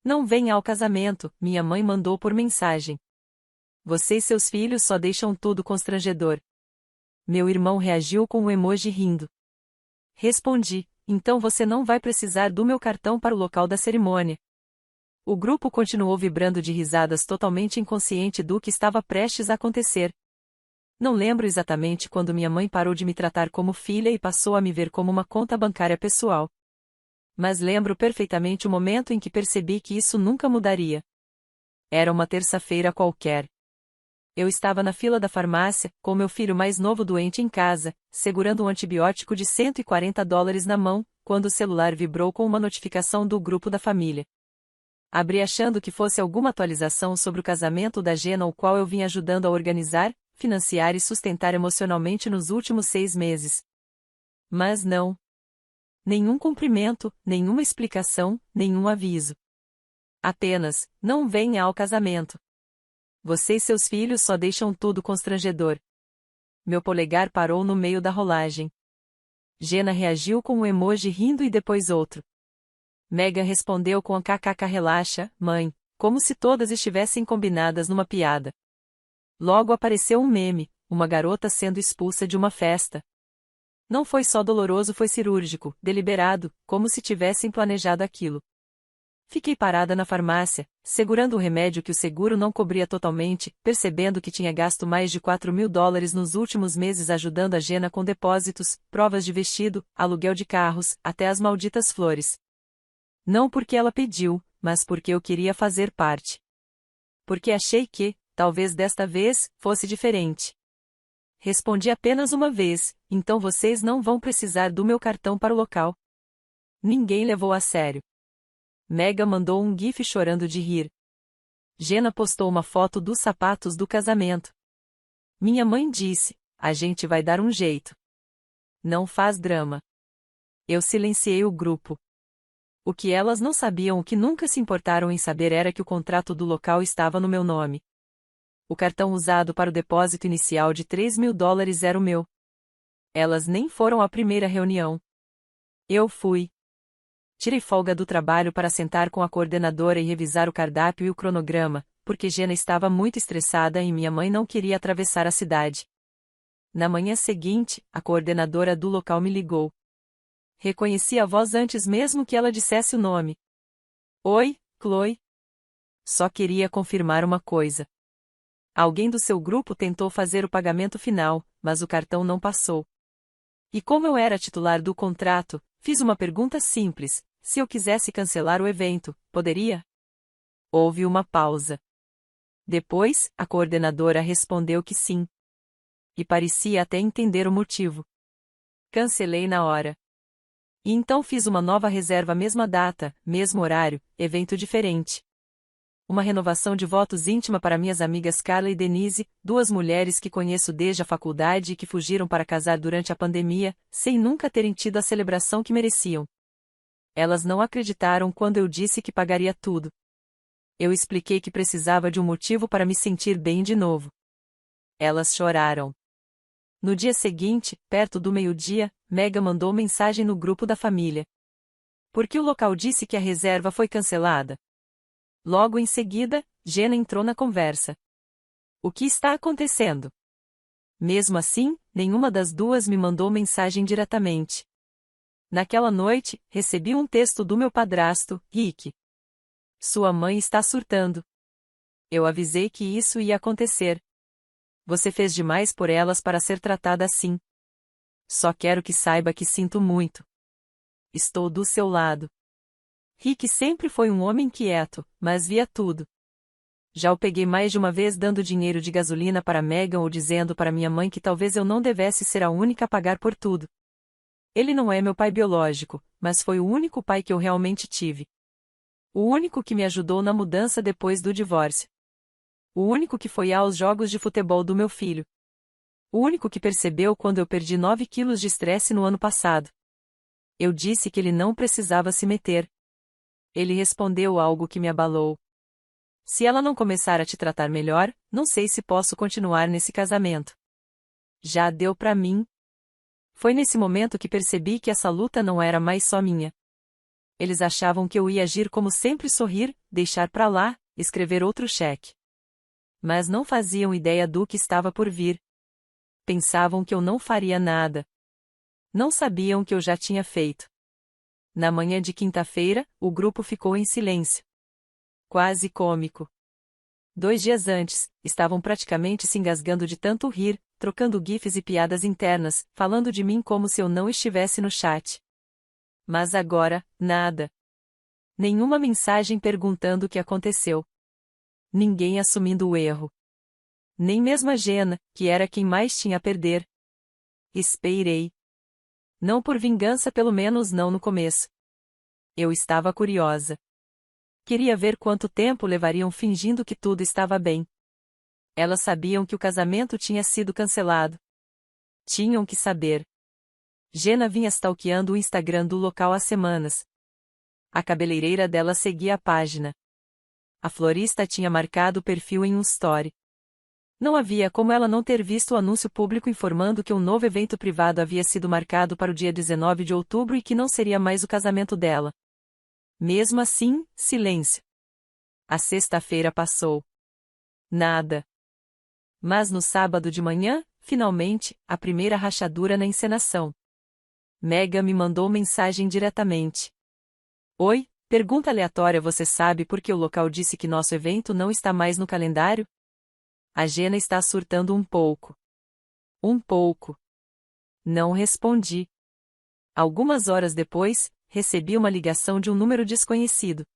Não venha ao casamento, minha mãe mandou por mensagem. Você e seus filhos só deixam tudo constrangedor. Meu irmão reagiu com um emoji rindo. Respondi, então você não vai precisar do meu cartão para o local da cerimônia. O grupo continuou vibrando de risadas, totalmente inconsciente do que estava prestes a acontecer. Não lembro exatamente quando minha mãe parou de me tratar como filha e passou a me ver como uma conta bancária pessoal. Mas lembro perfeitamente o momento em que percebi que isso nunca mudaria. Era uma terça-feira qualquer. Eu estava na fila da farmácia, com meu filho mais novo doente em casa, segurando um antibiótico de $140 na mão, quando o celular vibrou com uma notificação do grupo da família. Abri achando que fosse alguma atualização sobre o casamento da Gena, o qual eu vim ajudando a organizar, financiar e sustentar emocionalmente nos últimos 6 meses. Mas não. Nenhum cumprimento, nenhuma explicação, nenhum aviso. Apenas, não venha ao casamento. Você e seus filhos só deixam tudo constrangedor. Meu polegar parou no meio da rolagem. Gena reagiu com um emoji rindo e depois outro. Megan respondeu com a kkk relaxa, mãe, como se todas estivessem combinadas numa piada. Logo apareceu um meme, uma garota sendo expulsa de uma festa. Não foi só doloroso, foi cirúrgico, deliberado, como se tivessem planejado aquilo. Fiquei parada na farmácia, segurando o remédio que o seguro não cobria totalmente, percebendo que tinha gasto mais de $4.000 nos últimos meses ajudando a Gena com depósitos, provas de vestido, aluguel de carros, até as malditas flores. Não porque ela pediu, mas porque eu queria fazer parte. Porque achei que, talvez desta vez, fosse diferente. Respondi apenas uma vez, então vocês não vão precisar do meu cartão para o local. Ninguém levou a sério. Megan mandou um gif chorando de rir. Gena postou uma foto dos sapatos do casamento. Minha mãe disse, a gente vai dar um jeito. Não faz drama. Eu silenciei o grupo. O que elas não sabiam, o que nunca se importaram em saber, era que o contrato do local estava no meu nome. O cartão usado para o depósito inicial de $3.000 era o meu. Elas nem foram à primeira reunião. Eu fui. Tirei folga do trabalho para sentar com a coordenadora e revisar o cardápio e o cronograma, porque Gena estava muito estressada e minha mãe não queria atravessar a cidade. Na manhã seguinte, a coordenadora do local me ligou. Reconheci a voz antes mesmo que ela dissesse o nome. Oi, Chloe. Só queria confirmar uma coisa. Alguém do seu grupo tentou fazer o pagamento final, mas o cartão não passou. E como eu era titular do contrato, fiz uma pergunta simples: se eu quisesse cancelar o evento, poderia? Houve uma pausa. Depois, a coordenadora respondeu que sim. E parecia até entender o motivo. Cancelei na hora. E então fiz uma nova reserva, mesma data, mesmo horário, evento diferente. Uma renovação de votos íntima para minhas amigas Carla e Denise, 2 mulheres que conheço desde a faculdade e que fugiram para casar durante a pandemia, sem nunca terem tido a celebração que mereciam. Elas não acreditaram quando eu disse que pagaria tudo. Eu expliquei que precisava de um motivo para me sentir bem de novo. Elas choraram. No dia seguinte, perto do meio-dia, Megan mandou mensagem no grupo da família. Porque o local disse que a reserva foi cancelada. Logo em seguida, Gena entrou na conversa. O que está acontecendo? Mesmo assim, nenhuma das duas me mandou mensagem diretamente. Naquela noite, recebi um texto do meu padrasto, Rick. Sua mãe está surtando. Eu avisei que isso ia acontecer. Você fez demais por elas para ser tratada assim. Só quero que saiba que sinto muito. Estou do seu lado. Rick sempre foi um homem quieto, mas via tudo. Já o peguei mais de uma vez dando dinheiro de gasolina para Megan ou dizendo para minha mãe que talvez eu não devesse ser a única a pagar por tudo. Ele não é meu pai biológico, mas foi o único pai que eu realmente tive. O único que me ajudou na mudança depois do divórcio. O único que foi aos jogos de futebol do meu filho. O único que percebeu quando eu perdi 9 quilos de estresse no ano passado. Eu disse que ele não precisava se meter. Ele respondeu algo que me abalou. Se ela não começar a te tratar melhor, não sei se posso continuar nesse casamento. Já deu pra mim. Foi nesse momento que percebi que essa luta não era mais só minha. Eles achavam que eu ia agir como sempre, sorrir, deixar pra lá, escrever outro cheque. Mas não faziam ideia do que estava por vir. Pensavam que eu não faria nada. Não sabiam que eu já tinha feito. Na manhã de quinta-feira, o grupo ficou em silêncio. Quase cômico. 2 dias antes, estavam praticamente se engasgando de tanto rir, trocando gifs e piadas internas, falando de mim como se eu não estivesse no chat. Mas agora, nada. Nenhuma mensagem perguntando o que aconteceu. Ninguém assumindo o erro. Nem mesmo a Jenna, que era quem mais tinha a perder. Esperei. Não por vingança, pelo menos não no começo. Eu estava curiosa. Queria ver quanto tempo levariam fingindo que tudo estava bem. Elas sabiam que o casamento tinha sido cancelado. Tinham que saber. Jenna vinha stalkeando o Instagram do local há semanas. A cabeleireira dela seguia a página. A florista tinha marcado o perfil em um story. Não havia como ela não ter visto o anúncio público informando que um novo evento privado havia sido marcado para o dia 19 de outubro e que não seria mais o casamento dela. Mesmo assim, silêncio. A sexta-feira passou. Nada. Mas no sábado de manhã, finalmente, a primeira rachadura na encenação. Megan me mandou mensagem diretamente. Oi, pergunta aleatória: você sabe por que o local disse que nosso evento não está mais no calendário? A Jenna está surtando um pouco. Um pouco. Não respondi. Algumas horas depois, recebi uma ligação de um número desconhecido.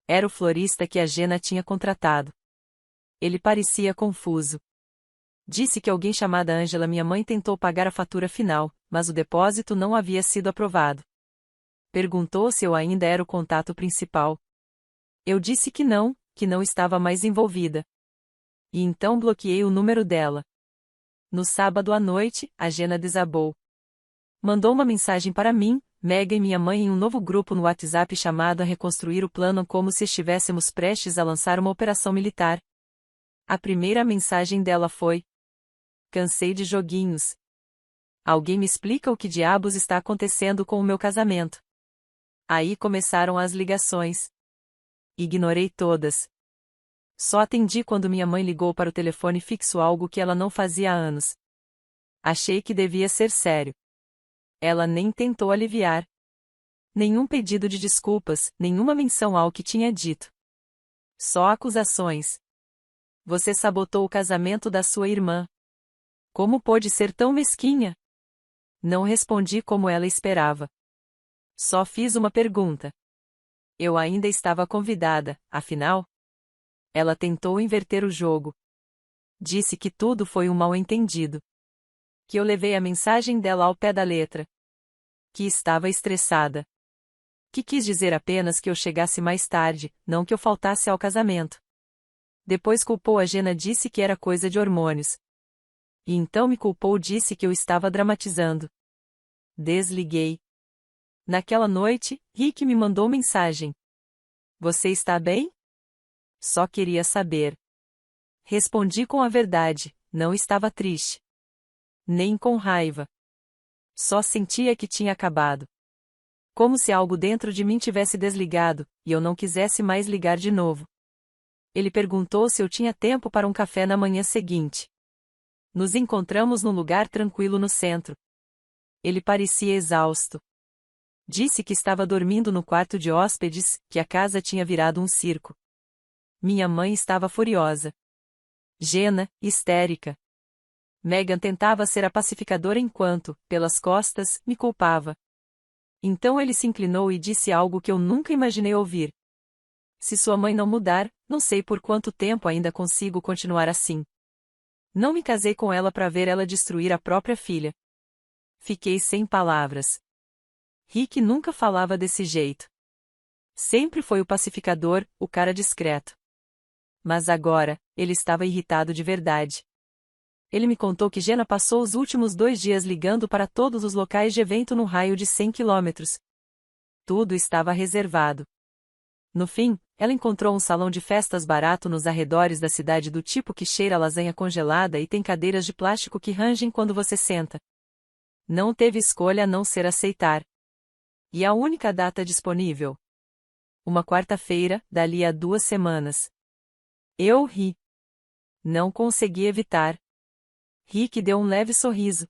Era o florista que a Jenna tinha contratado. Ele parecia confuso. Disse que alguém chamada Angela, minha mãe, tentou pagar a fatura final, mas o depósito não havia sido aprovado. Perguntou se eu ainda era o contato principal. Eu disse que não estava mais envolvida. E então bloqueei o número dela. No sábado à noite, a Jenna desabou. Mandou uma mensagem para mim, Megan e minha mãe em um novo grupo no WhatsApp chamado a reconstruir o plano, como se estivéssemos prestes a lançar uma operação militar. A primeira mensagem dela foi: cansei de joguinhos. Alguém me explica o que diabos está acontecendo com o meu casamento. Aí começaram as ligações. Ignorei todas. Só atendi quando minha mãe ligou para o telefone fixo, algo que ela não fazia há anos. Achei que devia ser sério. Ela nem tentou aliviar. Nenhum pedido de desculpas, nenhuma menção ao que tinha dito. Só acusações. Você sabotou o casamento da sua irmã. Como pôde ser tão mesquinha? Não respondi como ela esperava. Só fiz uma pergunta. Eu ainda estava convidada, afinal. Ela tentou inverter o jogo. Disse que tudo foi um mal-entendido. Que eu levei a mensagem dela ao pé da letra. Que estava estressada. Que quis dizer apenas que eu chegasse mais tarde, não que eu faltasse ao casamento. Depois culpou a Jenna, disse que era coisa de hormônios. E então me culpou, disse que eu estava dramatizando. Desliguei. Naquela noite, Rick me mandou mensagem. Você está bem? Só queria saber. Respondi com a verdade, não estava triste. Nem com raiva. Só sentia que tinha acabado. Como se algo dentro de mim tivesse desligado, e eu não quisesse mais ligar de novo. Ele perguntou se eu tinha tempo para um café na manhã seguinte. Nos encontramos num lugar tranquilo no centro. Ele parecia exausto. Disse que estava dormindo no quarto de hóspedes, que a casa tinha virado um circo. Minha mãe estava furiosa. Jenna, histérica. Megan tentava ser a pacificadora enquanto, pelas costas, me culpava. Então ele se inclinou e disse algo que eu nunca imaginei ouvir. Se sua mãe não mudar, não sei por quanto tempo ainda consigo continuar assim. Não me casei com ela para ver ela destruir a própria filha. Fiquei sem palavras. Rick nunca falava desse jeito. Sempre foi o pacificador, o cara discreto. Mas agora, ele estava irritado de verdade. Ele me contou que Jenna passou os últimos 2 dias ligando para todos os locais de evento no raio de 100 quilômetros. Tudo estava reservado. No fim, ela encontrou um salão de festas barato nos arredores da cidade, do tipo que cheira a lasanha congelada e tem cadeiras de plástico que rangem quando você senta. Não teve escolha a não ser aceitar. E a única data disponível? Uma quarta-feira, dali a 2 semanas. Eu ri. Não consegui evitar. Rick deu um leve sorriso.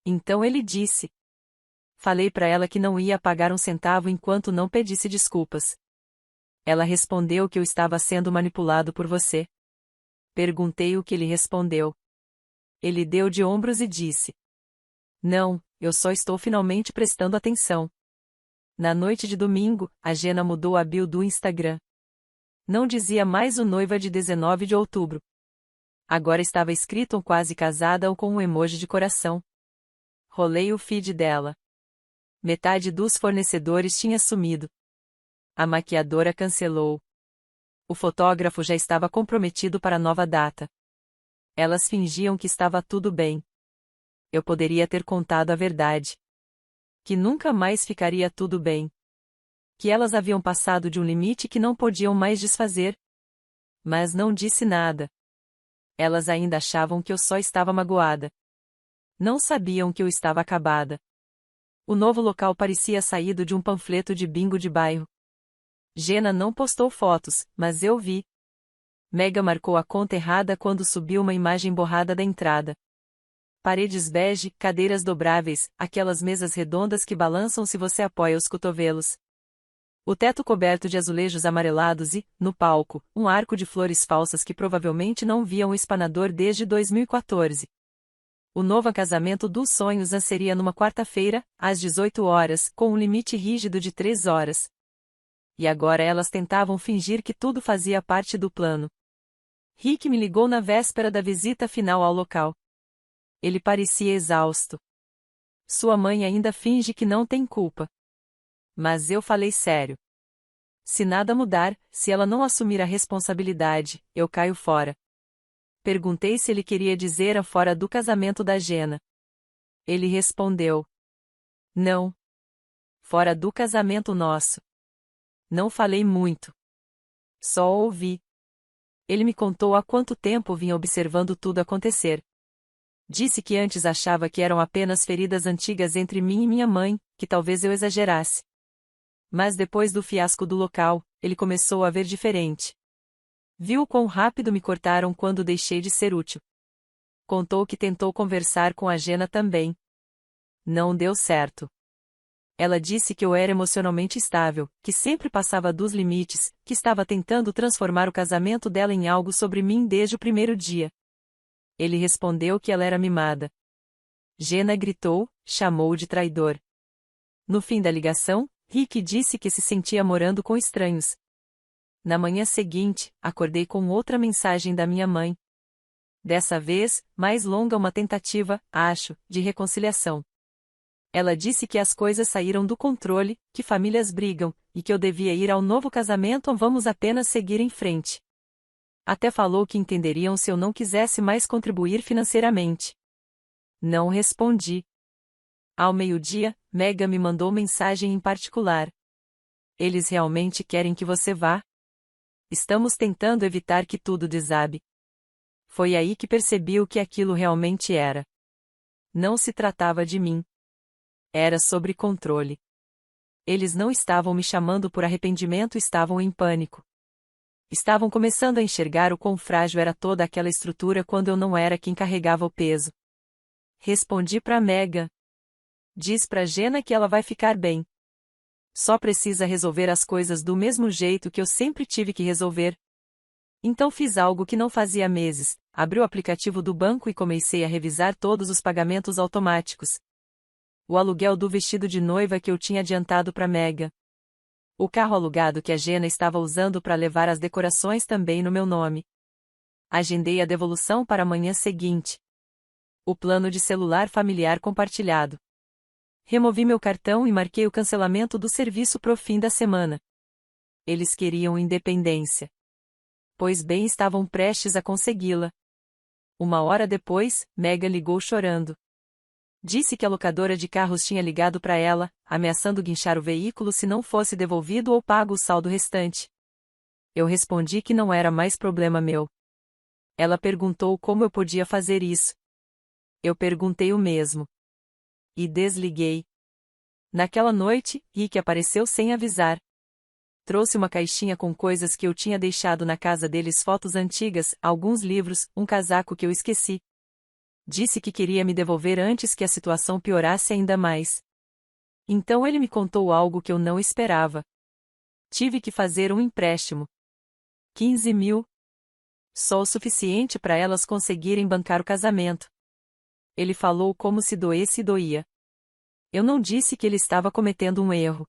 Então ele disse. Falei para ela que não ia pagar um centavo enquanto não pedisse desculpas. Ela respondeu que eu estava sendo manipulado por você. Perguntei o que ele respondeu. Ele deu de ombros e disse. Não, eu só estou finalmente prestando atenção. Na noite de domingo, a Jenna mudou a bio do Instagram. Não dizia mais o noiva de 19 de outubro. Agora estava escrito um quase casada ou com um emoji de coração. Rolei o feed dela. Metade dos fornecedores tinha sumido. A maquiadora cancelou. O fotógrafo já estava comprometido para a nova data. Elas fingiam que estava tudo bem. Eu poderia ter contado a verdade. Que nunca mais ficaria tudo bem. Que elas haviam passado de um limite que não podiam mais desfazer. Mas não disse nada. Elas ainda achavam que eu só estava magoada. Não sabiam que eu estava acabada. O novo local parecia saído de um panfleto de bingo de bairro. Jenna não postou fotos, mas eu vi. Mega marcou a conta errada quando subiu uma imagem borrada da entrada. Paredes bege, cadeiras dobráveis, aquelas mesas redondas que balançam se você apoia os cotovelos. O teto coberto de azulejos amarelados e, no palco, um arco de flores falsas que provavelmente não viam o espanador desde 2014. O novo casamento dos sonhos seria numa quarta-feira, às 18 horas, com um limite rígido de 3 horas. E agora elas tentavam fingir que tudo fazia parte do plano. Rick me ligou na véspera da visita final ao local. Ele parecia exausto. Sua mãe ainda finge que não tem culpa. Mas eu falei sério. Se nada mudar, se ela não assumir a responsabilidade, eu caio fora. Perguntei se ele queria dizer a fora do casamento da Jenna. Ele respondeu. Não. Fora do casamento nosso. Não falei muito. Só ouvi. Ele me contou há quanto tempo vinha observando tudo acontecer. Disse que antes achava que eram apenas feridas antigas entre mim e minha mãe, que talvez eu exagerasse. Mas depois do fiasco do local, ele começou a ver diferente. Viu quão rápido me cortaram quando deixei de ser útil. Contou que tentou conversar com a Jenna também. Não deu certo. Ela disse que eu era emocionalmente estável, que sempre passava dos limites, que estava tentando transformar o casamento dela em algo sobre mim desde o primeiro dia. Ele respondeu que ela era mimada. Jenna gritou, chamou-o de traidor. No fim da ligação, Rick disse que se sentia morando com estranhos. Na manhã seguinte, acordei com outra mensagem da minha mãe. Dessa vez, mais longa, uma tentativa, acho, de reconciliação. Ela disse que as coisas saíram do controle, que famílias brigam, e que eu devia ir ao novo casamento ou vamos apenas seguir em frente. Até falou que entenderiam se eu não quisesse mais contribuir financeiramente. Não respondi. Ao meio-dia, Mega me mandou mensagem em particular. Eles realmente querem que você vá? Estamos tentando evitar que tudo desabe. Foi aí que percebi o que aquilo realmente era. Não se tratava de mim. Era sobre controle. Eles não estavam me chamando por arrependimento, estavam em pânico. Estavam começando a enxergar o quão frágil era toda aquela estrutura quando eu não era quem carregava o peso. Respondi para Mega. Diz pra Jenna que ela vai ficar bem. Só precisa resolver as coisas do mesmo jeito que eu sempre tive que resolver. Então fiz algo que não fazia há meses, abri o aplicativo do banco e comecei a revisar todos os pagamentos automáticos. O aluguel do vestido de noiva que eu tinha adiantado para Mega. O carro alugado que a Jenna estava usando para levar as decorações também no meu nome. Agendei a devolução para a manhã seguinte. O plano de celular familiar compartilhado. Removi meu cartão e marquei o cancelamento do serviço pro fim da semana. Eles queriam independência. Pois bem, estavam prestes a consegui-la. 1 hora depois, Mega ligou chorando. Disse que a locadora de carros tinha ligado para ela, ameaçando guinchar o veículo se não fosse devolvido ou pago o saldo restante. Eu respondi que não era mais problema meu. Ela perguntou como eu podia fazer isso. Eu perguntei o mesmo. E desliguei. Naquela noite, Rick apareceu sem avisar. Trouxe uma caixinha com coisas que eu tinha deixado na casa deles, fotos antigas, alguns livros, um casaco que eu esqueci. Disse que queria me devolver antes que a situação piorasse ainda mais. Então ele me contou algo que eu não esperava. Tive que fazer um empréstimo. 15 mil. Só o suficiente para elas conseguirem bancar o casamento. Ele falou como se doesse e doía. Eu não disse que ele estava cometendo um erro.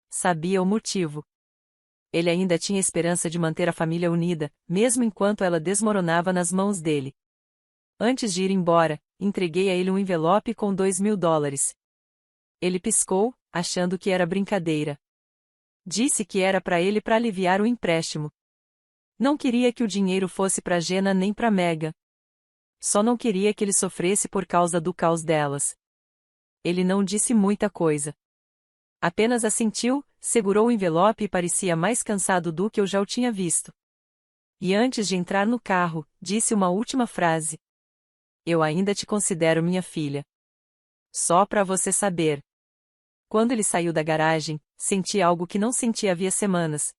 Sabia o motivo. Ele ainda tinha esperança de manter a família unida, mesmo enquanto ela desmoronava nas mãos dele. Antes de ir embora, entreguei a ele um envelope com $2.000. Ele piscou, achando que era brincadeira. Disse que era para ele para aliviar o empréstimo. Não queria que o dinheiro fosse para Jenna nem para Megan. Só não queria que ele sofresse por causa do caos delas. Ele não disse muita coisa. Apenas assentiu, segurou o envelope e parecia mais cansado do que eu já o tinha visto. E antes de entrar no carro, disse uma última frase. Eu ainda te considero minha filha. Só para você saber. Quando ele saiu da garagem, senti algo que não sentia havia semanas.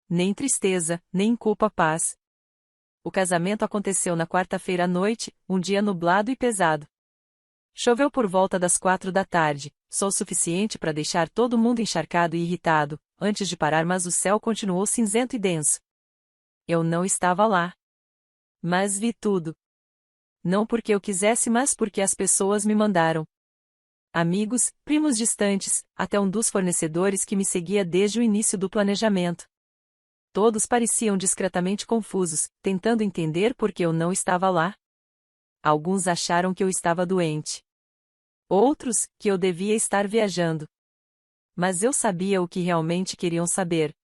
Nem tristeza, nem culpa, paz. O casamento aconteceu na quarta-feira à noite, um dia nublado e pesado. Choveu por volta das 4 da tarde, só o suficiente para deixar todo mundo encharcado e irritado, antes de parar, mas o céu continuou cinzento e denso. Eu não estava lá. Mas vi tudo. Não porque eu quisesse, mas porque as pessoas me mandaram. Amigos, primos distantes, até um dos fornecedores que me seguia desde o início do planejamento. Todos pareciam discretamente confusos, tentando entender por que eu não estava lá. Alguns acharam que eu estava doente. Outros, que eu devia estar viajando. Mas eu sabia o que realmente queriam saber.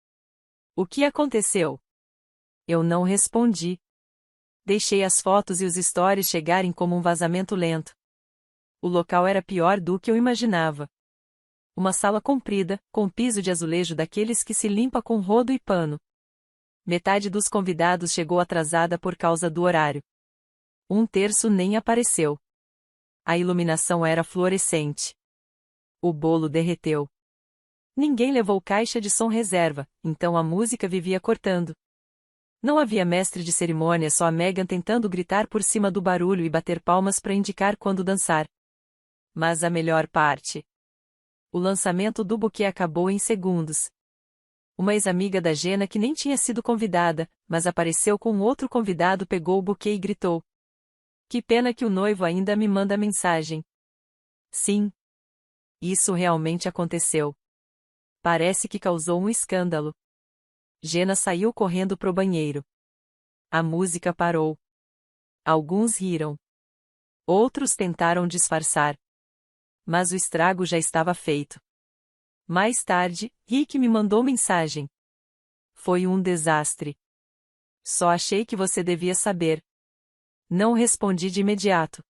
O que aconteceu? Eu não respondi. Deixei as fotos e os stories chegarem como um vazamento lento. O local era pior do que eu imaginava. Uma sala comprida, com piso de azulejo daqueles que se limpa com rodo e pano. Metade dos convidados chegou atrasada por causa do horário. Um terço nem apareceu. A iluminação era fluorescente. O bolo derreteu. Ninguém levou caixa de som reserva, então a música vivia cortando. Não havia mestre de cerimônia, só a Megan tentando gritar por cima do barulho e bater palmas para indicar quando dançar. Mas a melhor parte. O lançamento do buquê acabou em segundos. Uma ex-amiga da Jenna que nem tinha sido convidada, mas apareceu com outro convidado, pegou o buquê e gritou. Que pena que o noivo ainda me manda mensagem. Sim. Isso realmente aconteceu. Parece que causou um escândalo. Jenna saiu correndo pro banheiro. A música parou. Alguns riram. Outros tentaram disfarçar. Mas o estrago já estava feito. Mais tarde, Rick me mandou mensagem. Foi um desastre. Só achei que você devia saber. Não respondi de imediato.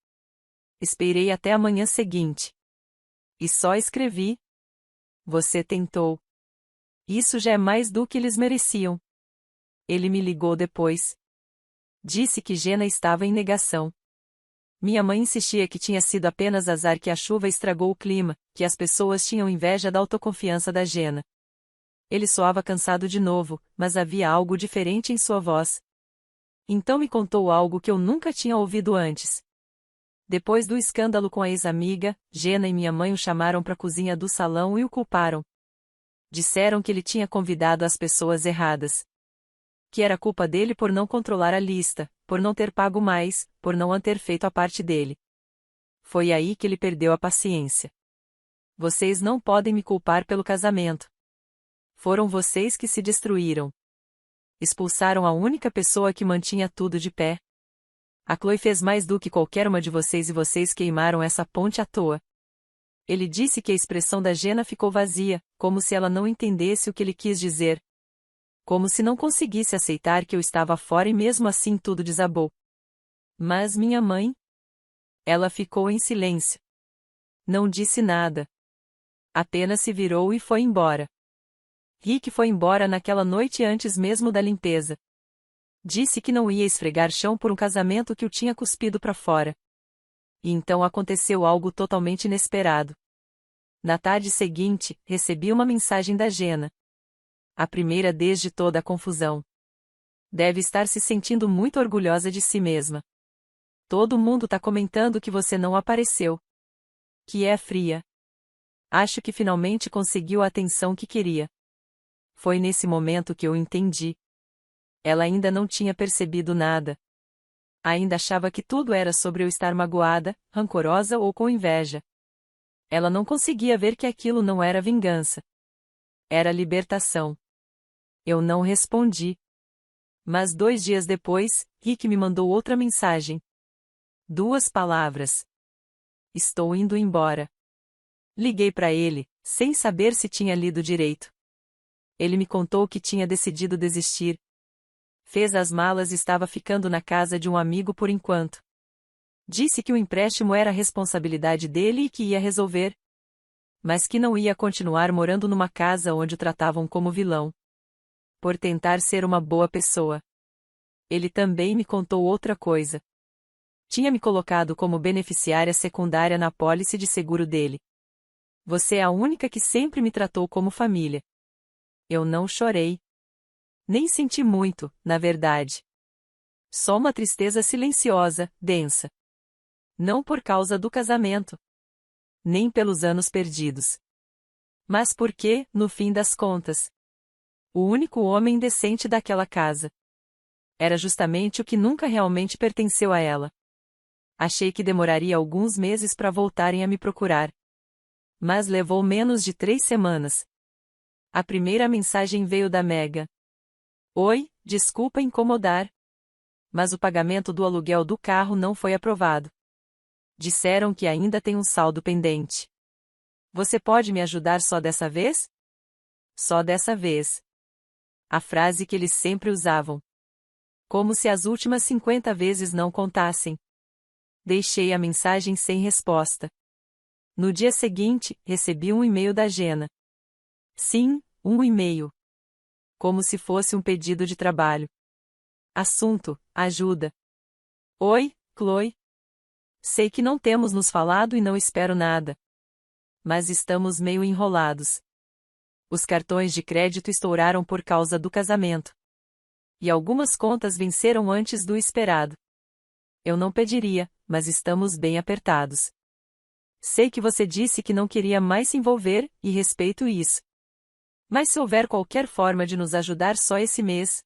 Esperei até a manhã seguinte. E só escrevi. Você tentou. Isso já é mais do que eles mereciam. Ele me ligou depois. Disse que Jenna estava em negação. Minha mãe insistia que tinha sido apenas azar, que a chuva estragou o clima, que as pessoas tinham inveja da autoconfiança da Jenna. Ele soava cansado de novo, mas havia algo diferente em sua voz. Então me contou algo que eu nunca tinha ouvido antes. Depois do escândalo com a ex-amiga, Jenna e minha mãe o chamaram para a cozinha do salão e o culparam. Disseram que ele tinha convidado as pessoas erradas. Que era culpa dele por não controlar a lista, por não ter pago mais, por não ter feito a parte dele. Foi aí que ele perdeu a paciência. Vocês não podem me culpar pelo casamento. Foram vocês que se destruíram. Expulsaram a única pessoa que mantinha tudo de pé. A Chloe fez mais do que qualquer uma de vocês e vocês queimaram essa ponte à toa. Ele disse que a expressão da Jenna ficou vazia, como se ela não entendesse o que ele quis dizer. Como se não conseguisse aceitar que eu estava fora e mesmo assim tudo desabou. Mas minha mãe? Ela ficou em silêncio. Não disse nada. Apenas se virou e foi embora. Rick foi embora naquela noite antes mesmo da limpeza. Disse que não ia esfregar chão por um casamento que o tinha cuspido para fora. E então aconteceu algo totalmente inesperado. Na tarde seguinte, recebi uma mensagem da Jenna. A primeira desde toda a confusão. Deve estar se sentindo muito orgulhosa de si mesma. Todo mundo tá comentando que você não apareceu. Que é fria. Acho que finalmente conseguiu a atenção que queria. Foi nesse momento que eu entendi. Ela ainda não tinha percebido nada. Ainda achava que tudo era sobre eu estar magoada, rancorosa ou com inveja. Ela não conseguia ver que aquilo não era vingança. Era libertação. Eu não respondi. Mas 2 dias depois, Rick me mandou outra mensagem. 2 palavras. Estou indo embora. Liguei para ele, sem saber se tinha lido direito. Ele me contou que tinha decidido desistir. Fez as malas e estava ficando na casa de um amigo por enquanto. Disse que o empréstimo era responsabilidade dele e que ia resolver. Mas que não ia continuar morando numa casa onde o tratavam como vilão. Por tentar ser uma boa pessoa. Ele também me contou outra coisa. Tinha me colocado como beneficiária secundária na apólice de seguro dele. Você é a única que sempre me tratou como família. Eu não chorei. Nem senti muito, na verdade. Só uma tristeza silenciosa, densa. Não por causa do casamento. Nem pelos anos perdidos. Mas porque, no fim das contas, o único homem decente daquela casa era justamente o que nunca realmente pertenceu a ela. Achei que demoraria alguns meses para voltarem a me procurar. Mas levou menos de 3 semanas. A primeira mensagem veio da Mega. Oi, desculpa incomodar. Mas o pagamento do aluguel do carro não foi aprovado. Disseram que ainda tem um saldo pendente. Você pode me ajudar só dessa vez? Só dessa vez. A frase que eles sempre usavam. Como se as últimas 50 vezes não contassem. Deixei a mensagem sem resposta. No dia seguinte, recebi um e-mail da Jenna. Sim, um e-mail. Como se fosse um pedido de trabalho. Assunto: ajuda. Oi, Chloe. Sei que não temos nos falado e não espero nada. Mas estamos meio enrolados. Os cartões de crédito estouraram por causa do casamento. E algumas contas venceram antes do esperado. Eu não pediria, mas estamos bem apertados. Sei que você disse que não queria mais se envolver, e respeito isso. Mas se houver qualquer forma de nos ajudar só esse mês,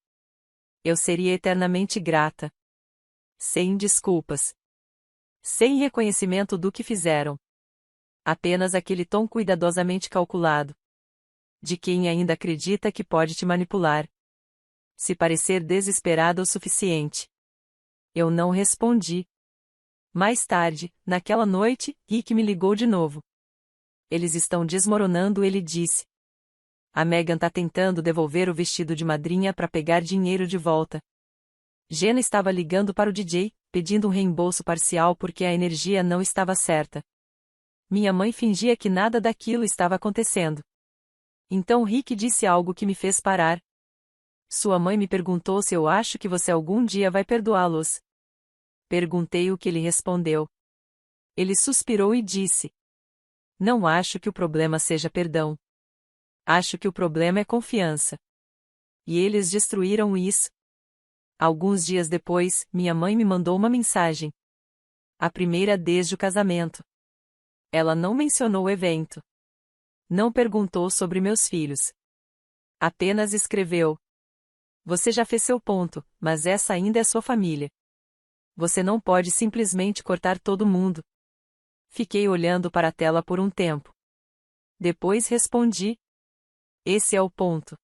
eu seria eternamente grata. Sem desculpas. Sem reconhecimento do que fizeram. Apenas aquele tom cuidadosamente calculado. De quem ainda acredita que pode te manipular. Se parecer desesperada o suficiente. Eu não respondi. Mais tarde, naquela noite, Rick me ligou de novo. Eles estão desmoronando, ele disse. A Megan tá tentando devolver o vestido de madrinha para pegar dinheiro de volta. Jenna estava ligando para o DJ, pedindo um reembolso parcial porque a energia não estava certa. Minha mãe fingia que nada daquilo estava acontecendo. Então Rick disse algo que me fez parar. Sua mãe me perguntou se eu acho que você algum dia vai perdoá-los. Perguntei o que ele respondeu. Ele suspirou e disse: Não acho que o problema seja perdão. Acho que o problema é confiança. E eles destruíram isso. Alguns dias depois, minha mãe me mandou uma mensagem. A primeira desde o casamento. Ela não mencionou o evento. Não perguntou sobre meus filhos. Apenas escreveu: Você já fez seu ponto, mas essa ainda é sua família. Você não pode simplesmente cortar todo mundo. Fiquei olhando para a tela por um tempo. Depois respondi: Esse é o ponto.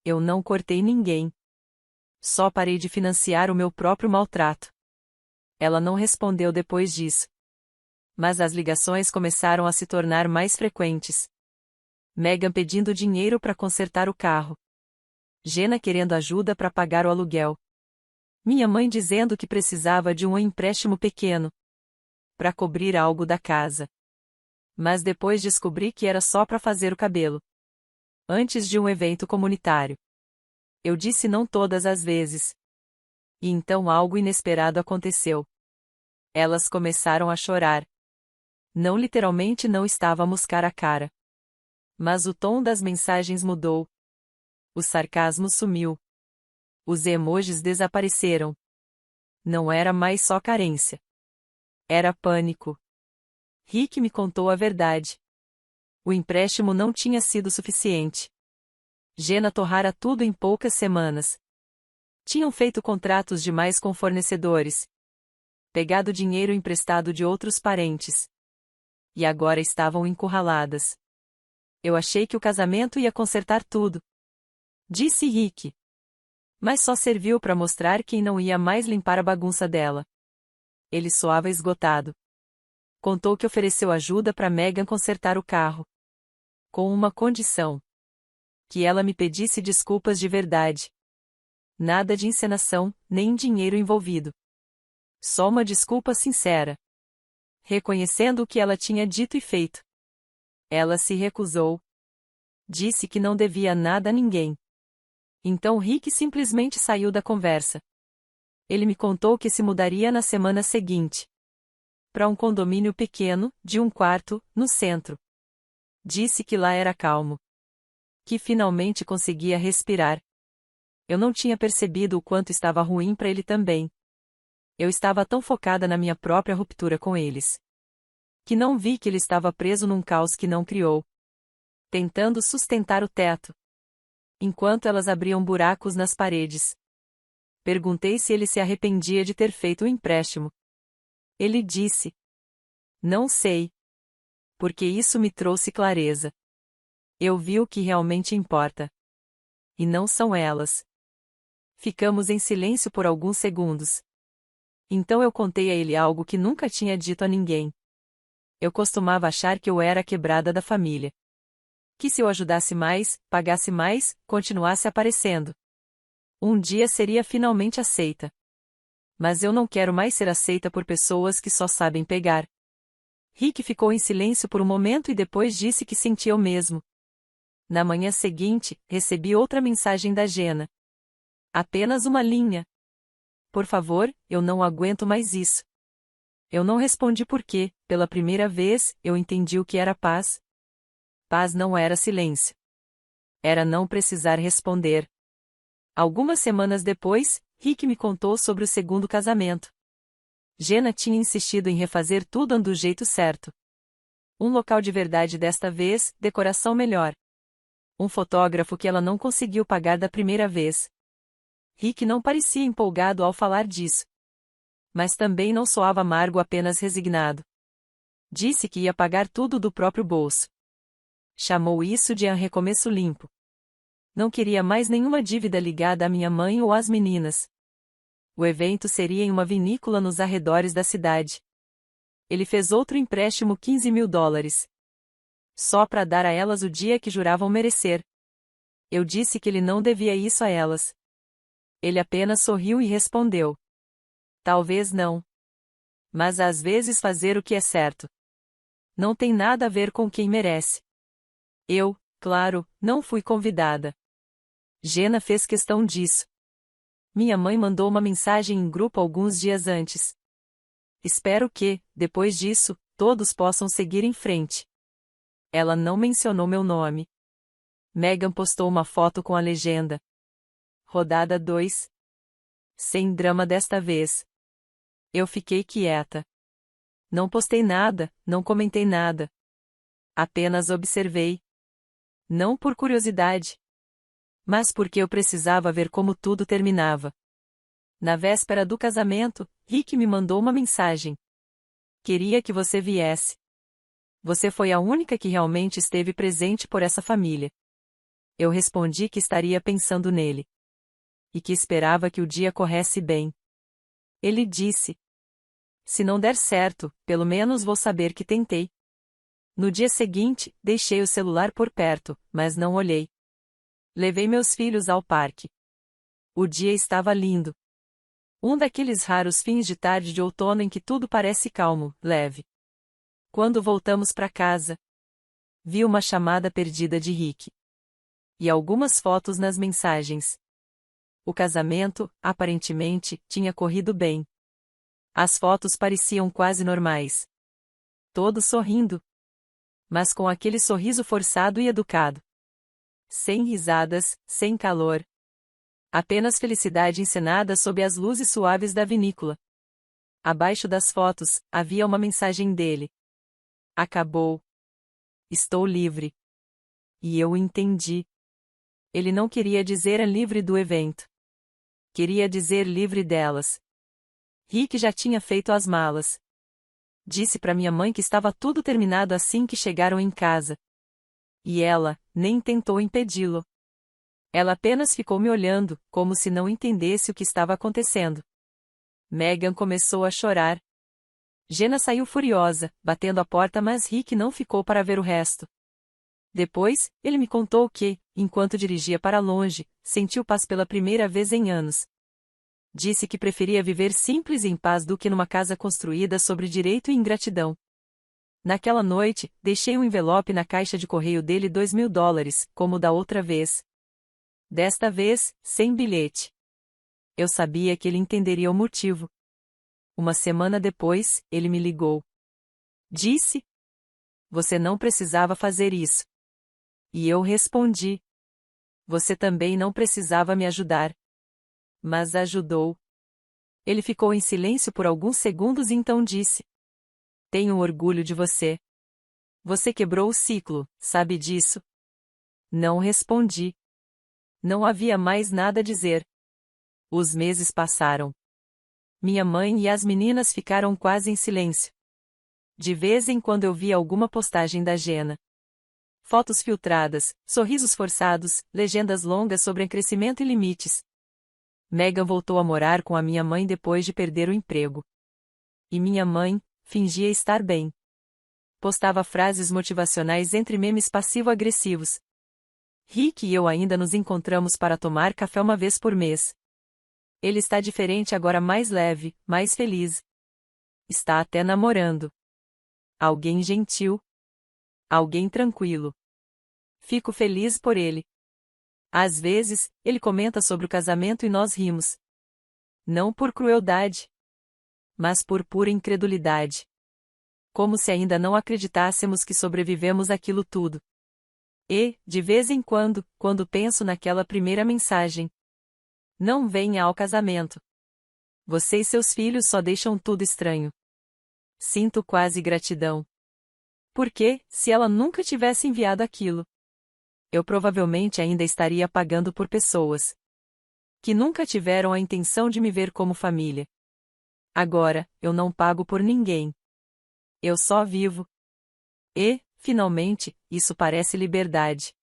Eu não cortei ninguém. Só parei de financiar o meu próprio maltrato. Ela não respondeu depois disso. Mas as ligações começaram a se tornar mais frequentes. Megan pedindo dinheiro para consertar o carro. Jenna querendo ajuda para pagar o aluguel. Minha mãe dizendo que precisava de um empréstimo pequeno para cobrir algo da casa. Mas depois descobri que era só para fazer o cabelo. Antes de um evento comunitário. Eu disse não todas as vezes. E então algo inesperado aconteceu. Elas começaram a chorar. Não literalmente não estávamos cara a cara. Mas o tom das mensagens mudou. O sarcasmo sumiu. Os emojis desapareceram. Não era mais só carência. Era pânico. Rick me contou a verdade. O empréstimo não tinha sido suficiente. Jenna torrara tudo em poucas semanas. Tinham feito contratos demais com fornecedores. Pegado dinheiro emprestado de outros parentes. E agora estavam encurraladas. Eu achei que o casamento ia consertar tudo. Disse Rick. Mas só serviu para mostrar quem não ia mais limpar a bagunça dela. Ele soava esgotado. Contou que ofereceu ajuda para Megan consertar o carro. Com uma condição. Que ela me pedisse desculpas de verdade. Nada de encenação, nem dinheiro envolvido. Só uma desculpa sincera. Reconhecendo o que ela tinha dito e feito. Ela se recusou. Disse que não devia nada a ninguém. Então Rick simplesmente saiu da conversa. Ele me contou que se mudaria na semana seguinte. Para um condomínio pequeno, de um quarto, no centro. Disse que lá era calmo. Que finalmente conseguia respirar. Eu não tinha percebido o quanto estava ruim para ele também. Eu estava tão focada na minha própria ruptura com eles. Que não vi que ele estava preso num caos que não criou. Tentando sustentar o teto. Enquanto elas abriam buracos nas paredes. Perguntei se ele se arrependia de ter feito o empréstimo. Ele disse: "Não sei. Porque isso me trouxe clareza. Eu vi o que realmente importa. E não são elas." Ficamos em silêncio por alguns segundos. Então eu contei a ele algo que nunca tinha dito a ninguém. Eu costumava achar que eu era a quebrada da família. Que se eu ajudasse mais, pagasse mais, continuasse aparecendo. Um dia seria finalmente aceita. Mas eu não quero mais ser aceita por pessoas que só sabem pegar. Rick ficou em silêncio por um momento e depois disse que sentia o mesmo. Na manhã seguinte, recebi outra mensagem da Jenna. Apenas uma linha. "Por favor, eu não aguento mais isso." Eu não respondi porque, pela primeira vez, eu entendi o que era paz. Paz não era silêncio. Era não precisar responder. Algumas semanas depois, Rick me contou sobre o segundo casamento. Jenna tinha insistido em refazer tudo do jeito certo. Um local de verdade desta vez, decoração melhor. Um fotógrafo que ela não conseguiu pagar da primeira vez. Rick não parecia empolgado ao falar disso. Mas também não soava amargo, apenas resignado. Disse que ia pagar tudo do próprio bolso. Chamou isso de um recomeço limpo. Não queria mais nenhuma dívida ligada à minha mãe ou às meninas. O evento seria em uma vinícola nos arredores da cidade. Ele fez outro empréstimo $15.000. Só para dar a elas o dia que juravam merecer. Eu disse que ele não devia isso a elas. Ele apenas sorriu e respondeu: "Talvez não. Mas às vezes fazer o que é certo não tem nada a ver com quem merece." Eu, claro, não fui convidada. Jenna fez questão disso. Minha mãe mandou uma mensagem em grupo alguns dias antes. "Espero que, depois disso, todos possam seguir em frente." Ela não mencionou meu nome. Megan postou uma foto com a legenda: "Rodada 2. Sem drama desta vez." Eu fiquei quieta. Não postei nada, não comentei nada. Apenas observei. Não por curiosidade. Mas porque eu precisava ver como tudo terminava. Na véspera do casamento, Rick me mandou uma mensagem. "Queria que você viesse. Você foi a única que realmente esteve presente por essa família." Eu respondi que estaria pensando nele. E que esperava que o dia corresse bem. Ele disse: "Se não der certo, pelo menos vou saber que tentei." No dia seguinte, deixei o celular por perto, mas não olhei. Levei meus filhos ao parque. O dia estava lindo. Um daqueles raros fins de tarde de outono em que tudo parece calmo, leve. Quando voltamos para casa, vi uma chamada perdida de Rick. E algumas fotos nas mensagens. O casamento, aparentemente, tinha corrido bem. As fotos pareciam quase normais. todo sorrindo. Mas com aquele sorriso forçado e educado. Sem risadas, sem calor. Apenas felicidade encenada sob as luzes suaves da vinícola. Abaixo das fotos, havia uma mensagem dele. Acabou. Estou livre. E eu entendi. Ele não queria dizer livre do evento. Queria dizer livre delas. Rick já tinha feito as malas. Disse para minha mãe que estava tudo terminado assim que chegaram em casa. E ela nem tentou impedi-lo. Ela apenas ficou me olhando, como se não entendesse o que estava acontecendo. Megan começou a chorar. Jenna saiu furiosa, batendo a porta, mas Rick não ficou para ver o resto. Depois, ele me contou que, enquanto dirigia para longe, sentiu paz pela primeira vez em anos. Disse que preferia viver simples e em paz do que numa casa construída sobre direito e ingratidão. Naquela noite, deixei um envelope na caixa de correio dele $2.000, como da outra vez. Desta vez, sem bilhete. Eu sabia que ele entenderia o motivo. Uma semana depois, ele me ligou. Disse: "Você não precisava fazer isso." E eu respondi: "Você também não precisava me ajudar." Mas ajudou. Ele ficou em silêncio por alguns segundos e então disse: "Tenho orgulho de você. Você quebrou o ciclo, sabe disso?" Não respondi. Não havia mais nada a dizer. Os meses passaram. Minha mãe e as meninas ficaram quase em silêncio. De vez em quando eu via alguma postagem da Jenna. Fotos filtradas, sorrisos forçados, legendas longas sobre crescimento e limites. Megan voltou a morar com a minha mãe depois de perder o emprego. E minha mãe fingia estar bem. Postava frases motivacionais entre memes passivo-agressivos. Rick e eu ainda nos encontramos para tomar café uma vez por mês. Ele está diferente agora, mais leve, mais feliz. Está até namorando. Alguém gentil. Alguém tranquilo. Fico feliz por ele. Às vezes, ele comenta sobre o casamento e nós rimos. Não por crueldade, mas por pura incredulidade. Como se ainda não acreditássemos que sobrevivemos àquilo tudo. E, de vez em quando, quando penso naquela primeira mensagem: "Não venha ao casamento. Você e seus filhos só deixam tudo estranho." Sinto quase gratidão. Porque, se ela nunca tivesse enviado aquilo, eu provavelmente ainda estaria pagando por pessoas que nunca tiveram a intenção de me ver como família. Agora, eu não pago por ninguém. Eu só vivo. E, finalmente, isso parece liberdade.